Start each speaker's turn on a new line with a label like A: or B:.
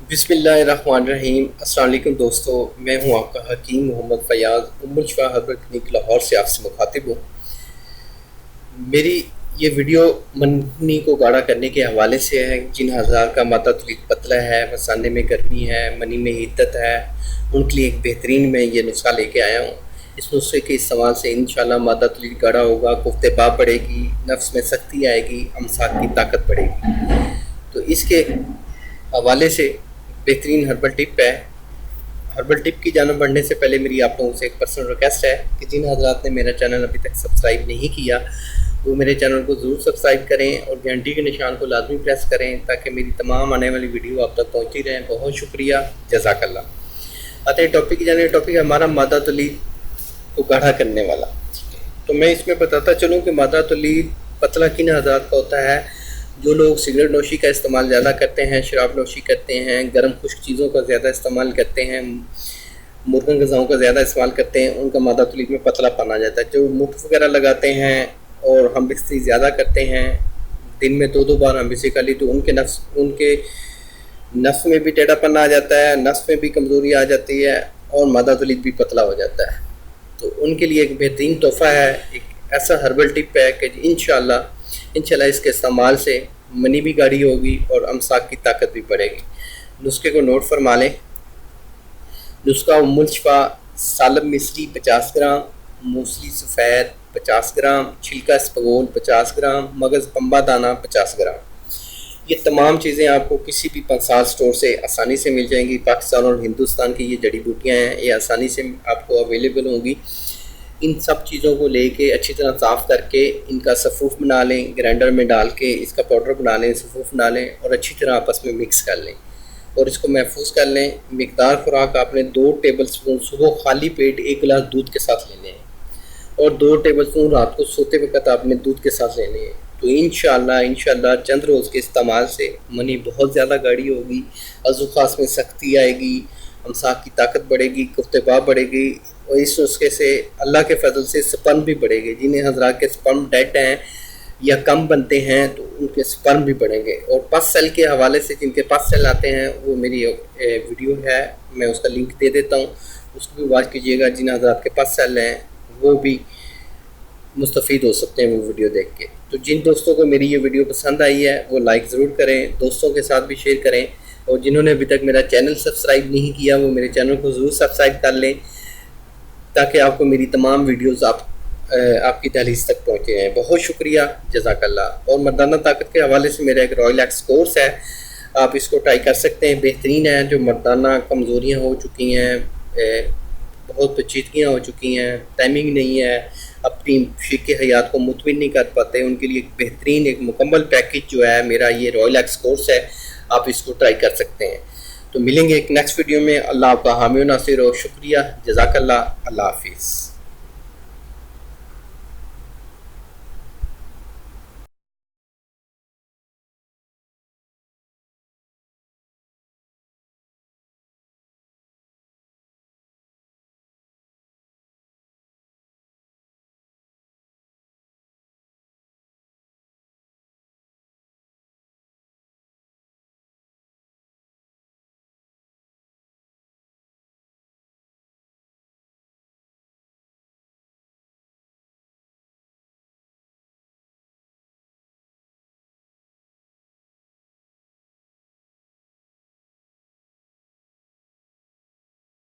A: बिस्मिल्लाहिर्रहमानिर्रहीम। अस्सलाम वालेकुम दोस्तों, मैं हूं आपका हकीम मोहम्मद फ़याज़ उम्मुल शिफ़ा हर्बल क्लिनिक लाहौर से आपसे मुखातिब हूं। मेरी ये वीडियो मनी को गाढ़ा करने के हवाले से है। जिन हज़ार का मादा तलीक पतला है, मसाने में गर्मी है, मनी में हिद्दत है, उनके लिए एक बेहतरीन मैं ये नुस्खा लेके आया हूँ। इस नुस्खे के इस्तेमाल से इंशाल्लाह मादा तलीक गाढ़ा होगा, कुफ्ते बाब बढ़ेगी, नफ्स में सख्ती आएगी, अमसाक की ताकत बढ़ेगी। तो इसके हवाले से बेहतरीन हर्बल टिप है। हर्बल टिप की जानब बढ़ने से पहले मेरी आप लोगों से एक पर्सनल रिक्वेस्ट है कि जिन हजरात ने मेरा चैनल अभी तक सब्सक्राइब नहीं किया वो मेरे चैनल को ज़रूर सब्सक्राइब करें और घंटी के निशान को लाजमी प्रेस करें ताकि मेरी तमाम आने वाली वीडियो आप तक पहुँचती रहें। बहुत शुक्रिया, जज़ाकल्लाह। आते हैं टॉपिक की जाने। टॉपिक है हमारा मादा तलीक को गाढ़ा करने वाला। तो मैं इसमें बताता चलूँ कि मादा तलीक पतला किन हजरात का होता है। जो लोग सिगरेट नोशी का इस्तेमाल ज़्यादा करते हैं, शराब नोशी करते हैं, गर्म खुश्क चीज़ों का ज़्यादा इस्तेमाल करते हैं, मुर्गन ग़िज़ाओं का ज़्यादा इस्तेमाल करते हैं, उनका मादा तलीक में पतलापन आ जाता है। जो मुट्ठ वगैरह लगाते हैं और हम बिस्तरी ज़्यादा करते हैं, दिन में 2-2 बार हम बिस्तरी कर ली, तो उनके नफ्स में भी टेढ़ापन आ जाता है, नफ्स में भी कमज़ोरी आ जाती है और मादा तलीक भी पतला हो जाता है। तो उनके लिए एक बेहतरीन तोहफ़ा है, एक ऐसा हर्बल टिप है कि इंशाल्लाह इसके इस्तेमाल से मनी भी गाढ़ी होगी और अमसाक की ताकत भी बढ़ेगी। नुस्खे को नोट फरमा लें। नुस्खा उम्मुल शिफ़ा सालब मिस्री 50 ग्राम, मूसली सफ़ेद 50 ग्राम, छिलका इसबगोल 50 ग्राम, मगज़ पम्बा दाना 50 ग्राम। ये तमाम चीज़ें आपको किसी भी पंसार स्टोर से आसानी से मिल जाएंगी। पाकिस्तान और हिंदुस्तान की ये जड़ी बूटियाँ हैं, ये आसानी से आपको अवेलेबल होंगी। इन सब चीज़ों को लेके अच्छी तरह साफ़ करके इनका सफ़ूफ़ बना लें, ग्राइंडर में डाल के इसका पाउडर बना लें, सफ़ूफ़ बना लें और अच्छी तरह आपस में मिक्स कर लें और इसको महफूज कर लें। मिकदार खुराक आपने 2 टेबल स्पून सुबह खाली पेट 1 गिलास दूध के साथ लेने हैं और 2 टेबल स्पून रात को सोते वक्त आपने दूध के साथ लेने हैं। तो इंशाल्लाह चंद रोज़ के इस्तेमाल से मनी बहुत ज़्यादा गाढ़ी होगी, अज़ू ख़ास में सख्ती आएगी, अमसाक की ताकत बढ़ेगी, कुफ्ते बाब बढ़ेगी और इस नुस्खे से अल्लाह के फजल से स्पर्म भी बढ़ेंगे। जिन्हें हजरात के स्पर्म डेड हैं या कम बनते हैं तो उनके स्पर्म भी बढ़ेंगे। और पस सेल के हवाले से जिनके पास सेल आते हैं वो मेरी वीडियो है, मैं उसका लिंक दे देता हूँ, उसको भी वॉच कीजिएगा। जिन हजरात के पास सेल हैं वो भी मुस्तफ़ीद हो सकते हैं वो वीडियो देख के। तो जिन दोस्तों को मेरी ये वीडियो पसंद आई है वो लाइक ज़रूर करें, दोस्तों के साथ भी शेयर करें और जिन्होंने अभी तक मेरा चैनल सब्सक्राइब नहीं किया वो मेरे चैनल को ज़रूर सब्सक्राइब कर लें ताकि आपको मेरी तमाम वीडियोस आपकी दहलीज तक पहुँचे हैं। बहुत शुक्रिया, जज़ाकल्लाह। और मर्दाना ताकत के हवाले से मेरा एक रॉयल एक्स कोर्स है, आप इसको ट्राई कर सकते हैं, बेहतरीन है। जो मर्दाना कमज़ोरियाँ हो चुकी हैं, बहुत पेचीदगियाँ हो चुकी हैं, टाइमिंग नहीं है, अपनी फ़िक़्ह हयात को मुतमिन नहीं कर पाते, उनके लिए एक बेहतरीन एक मुकम्मल पैकेज जो है मेरा ये रॉयल एक्स कोर्स है, आप इसको ट्राई कर सकते हैं। तो मिलेंगे एक नेक्स्ट वीडियो में। अल्लाह आपका हामी नासिर हो। शुक्रिया, जज़ाकल्लाह। अल्लाह हाफ़िज़।